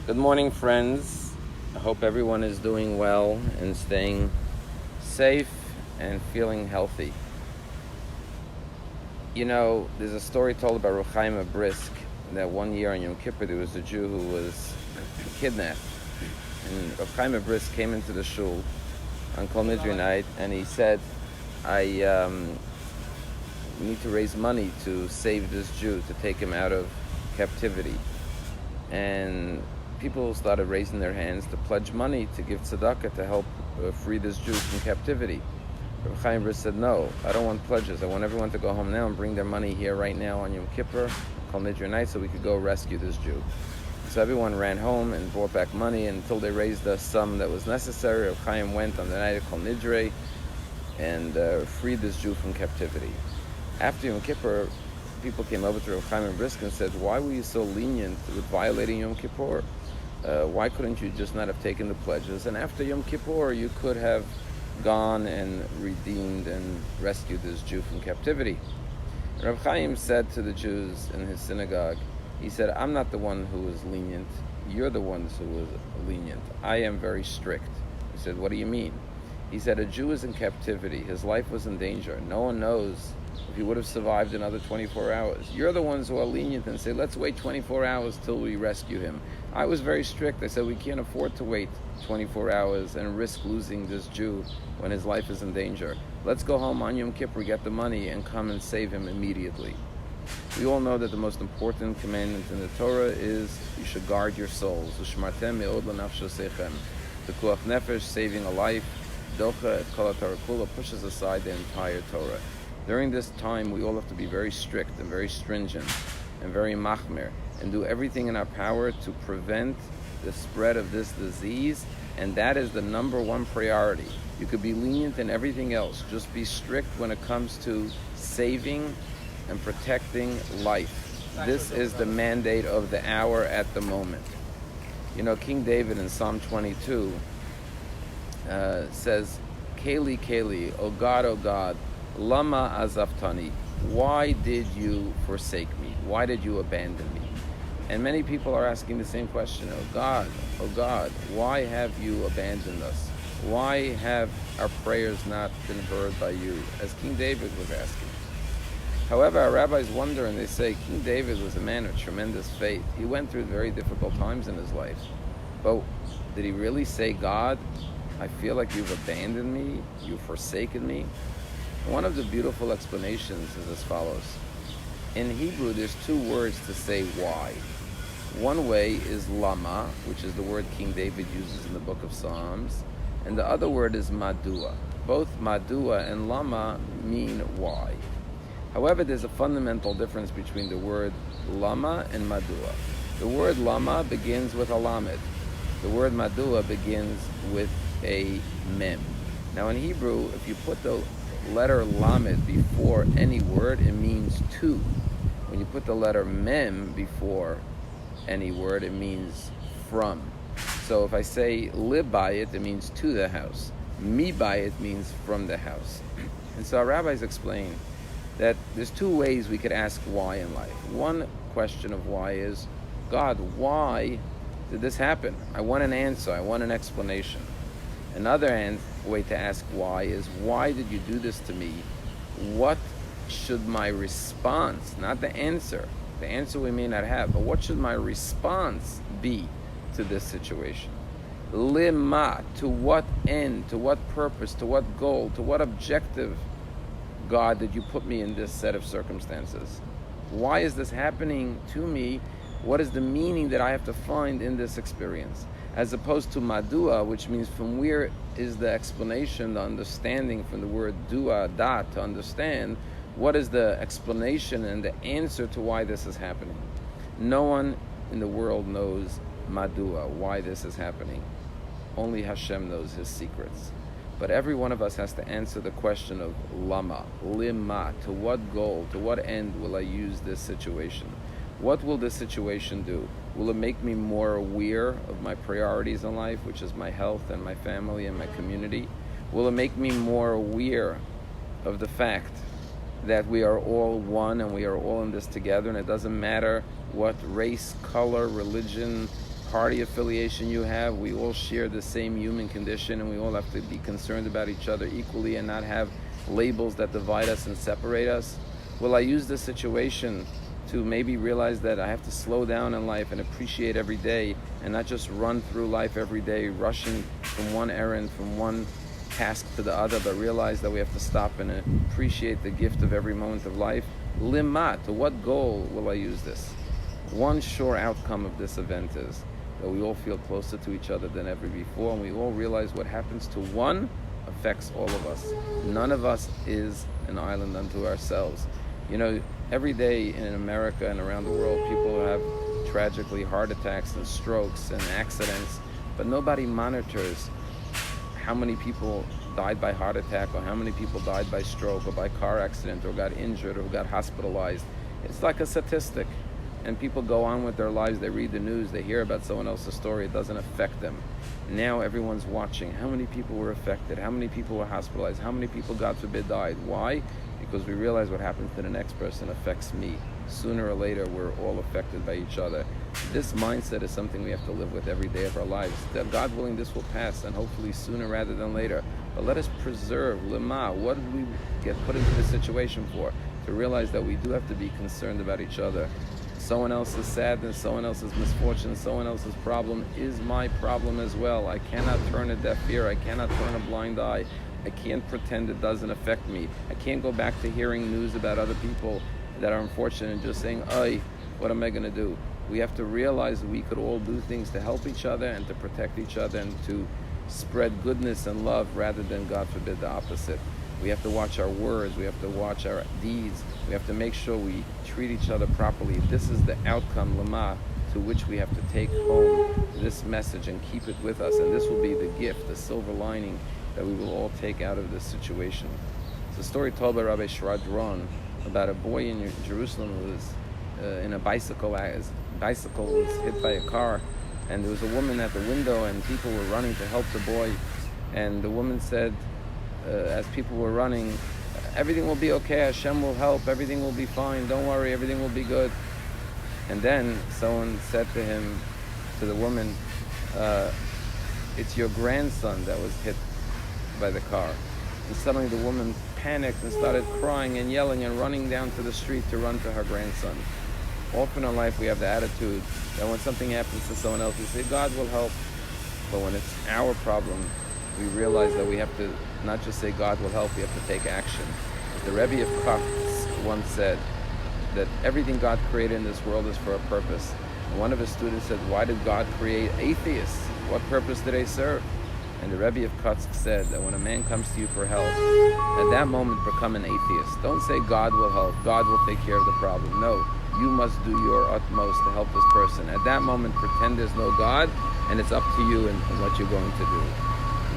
Good morning, friends. I hope everyone is doing well and staying safe and feeling healthy. You know, there's a story told about Rabbi Brisk that one year on Yom Kippur there was a Jew who was kidnapped. And Rabbi Brisk came into the shul on Kol Nidre night and he said, I need to raise money to save this Jew, to take him out of captivity. And people started raising their hands to pledge money to give tzedakah to help free this Jew from captivity. Rabbi Brisk said, no, I don't want pledges. I want everyone to go home now and bring their money here right now on Yom Kippur, Kol Nidre night, so we could go rescue this Jew. So everyone ran home and brought back money until they raised the sum that was necessary. Rabbi Chaim went on the night of Kol Nidre and freed this Jew from captivity. After Yom Kippur, people came over to Rabbi Chaim Brisk and said, why were you so lenient with violating Yom Kippur? Why couldn't you just not have taken the pledges? And after Yom Kippur, you could have gone and redeemed and rescued this Jew from captivity. And Rabbi Chaim said to the Jews in his synagogue, he said, I'm not the one who was lenient. You're the ones who was lenient. I am very strict. He said, what do you mean? He said, a Jew is in captivity. His life was in danger. No one knows if he would have survived another 24 hours. You're the ones who are lenient and say, let's wait 24 hours till we rescue him. I was very strict. I said, we can't afford to wait 24 hours and risk losing this Jew when his life is in danger. Let's go home on Yom Kippur, get the money, and come and save him immediately. We all know that the most important commandment in the Torah is you should guard your souls. U'shmartem me'od l'nafsho sechem. The kuach nefesh, saving a life, docha et kol haTorah kula, pushes aside the entire Torah. During this time, we all have to be very strict and very stringent and very machmir and do everything in our power to prevent the spread of this disease, and that is the number one priority. You could be lenient in everything else. Just be strict when it comes to saving and protecting life. This is the mandate of the hour at the moment. You know, King David in Psalm 22 says, Keli, Keli, O God, Lama azaftani, why did you forsake me? Why did you abandon me? And many people are asking the same question, oh God, why have you abandoned us? Why have our prayers not been heard by you? As King David was asking. However, our rabbis wonder and they say, King David was a man of tremendous faith. He went through very difficult times in his life. But did he really say, God, I feel like you've abandoned me, you've forsaken me? One of the beautiful explanations is as follows. In Hebrew, there's two words to say why. One way is lama, which is the word King David uses in the book of Psalms, and the other word is madua. Both madua and lama mean why. However, there's a fundamental difference between the word lama and madua. The word lama begins with a lamed. The word madua begins with a mem. Now in Hebrew, if you put the letter lamed before any word, it means to. When you put the letter mem before any word, it means from. So if I say live by it, it means to the house. Mi by it means from the house. And so our rabbis explain that there's two ways we could ask why in life. One question of why is, God, why did this happen? I want an answer. I want an explanation. Another way to ask why is, why did you do this to me? What should my response, not the answer we may not have, but what should my response be to this situation? Lima, to what end, to what purpose, to what goal, to what objective, God, did you put me in this set of circumstances? Why is this happening to me? What is the meaning that I have to find in this experience? As opposed to madua, which means from where is the explanation, the understanding, from the word dua, da, to understand, what is the explanation and the answer to why this is happening? No one in the world knows madua, why this is happening. Only HaShem knows his secrets. But every one of us has to answer the question of lama, lima, to what goal, to what end will I use this situation? What will this situation do? Will it make me more aware of my priorities in life, which is my health and my family and my community? Will it make me more aware of the fact that we are all one and we are all in this together, and it doesn't matter what race, color, religion, party affiliation you have. We all share the same human condition, and we all have to be concerned about each other equally and not have labels that divide us and separate us? Will I use this situation to maybe realize that I have to slow down in life and appreciate every day and not just run through life every day, rushing from one errand, from one task to the other, but realize that we have to stop and appreciate the gift of every moment of life? Lima, to what goal will I use this? One sure outcome of this event is that we all feel closer to each other than ever before, and we all realize what happens to one affects all of us. None of us is an island unto ourselves. You know, every day in America and around the world, people have tragically heart attacks and strokes and accidents, but nobody monitors how many people died by heart attack, or how many people died by stroke or by car accident, or got injured or got hospitalized. It's like a statistic. And people go on with their lives, they read the news, they hear about someone else's story, it doesn't affect them. Now everyone's watching how many people were affected, how many people were hospitalized, how many people, God forbid, died. Why? Because we realize what happens to the next person affects me. Sooner or later, we're all affected by each other. This mindset is something we have to live with every day of our lives. That God willing, this will pass, and hopefully sooner rather than later. But let us preserve Lema. What did we get put into this situation for? To realize that we do have to be concerned about each other. Someone else's sadness, someone else's misfortune, someone else's problem is my problem as well. I cannot turn a deaf ear. I cannot turn a blind eye. I can't pretend it doesn't affect me. I can't go back to hearing news about other people that are unfortunate and just saying, "Ay, what am I going to do?" We have to realize we could all do things to help each other and to protect each other and to spread goodness and love rather than, God forbid, the opposite. We have to watch our words. We have to watch our deeds. We have to make sure we treat each other properly. This is the outcome, Lama, to which we have to take home this message and keep it with us. And this will be the gift, the silver lining that we will all take out of this situation. It's a story told by Rabbi Shradron about a boy in Jerusalem who was in a bicycle. His bicycle was hit by a car, and there was a woman at the window, and people were running to help the boy. And the woman said, as people were running, "Everything will be okay, HaShem will help, everything will be fine, don't worry, everything will be good." And then someone said to the woman, "It's your grandson that was hit by the car." And suddenly the woman panicked and started crying and yelling and running down to the street to run to her grandson. Often in life we have the attitude that when something happens to someone else, we say, "God will help." But when it's our problem, we realize that we have to not just say God will help, we have to take action. The Rabbi of Kutz once said that everything God created in this world is for a purpose. And one of his students said, "Why did God create atheists? What purpose do they serve?" And the Rabbi of Kutz said that when a man comes to you for help, at that moment become an atheist. Don't say God will help, God will take care of the problem. No, you must do your utmost to help this person. At that moment, pretend there's no God, and it's up to you and what you're going to do.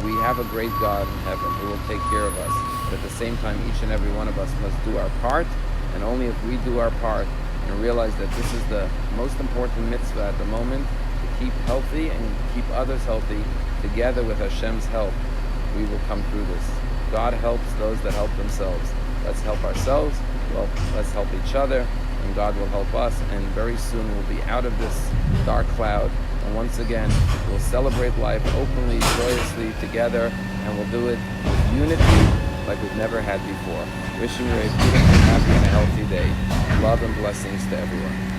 We have a great God in heaven who will take care of us. But at the same time, each and every one of us must do our part, and only if we do our part and realize that this is the most important mitzvah at the moment, to keep healthy and keep others healthy, together with Hashem's help, we will come through this. God helps those that help themselves. Let's help ourselves, well, let's help each other, and God will help us, and very soon we'll be out of this dark cloud. And once again, we'll celebrate life openly, joyously together, and we'll do it with unity like we've never had before. Wishing you a beautiful, happy, and healthy day. Love and blessings to everyone.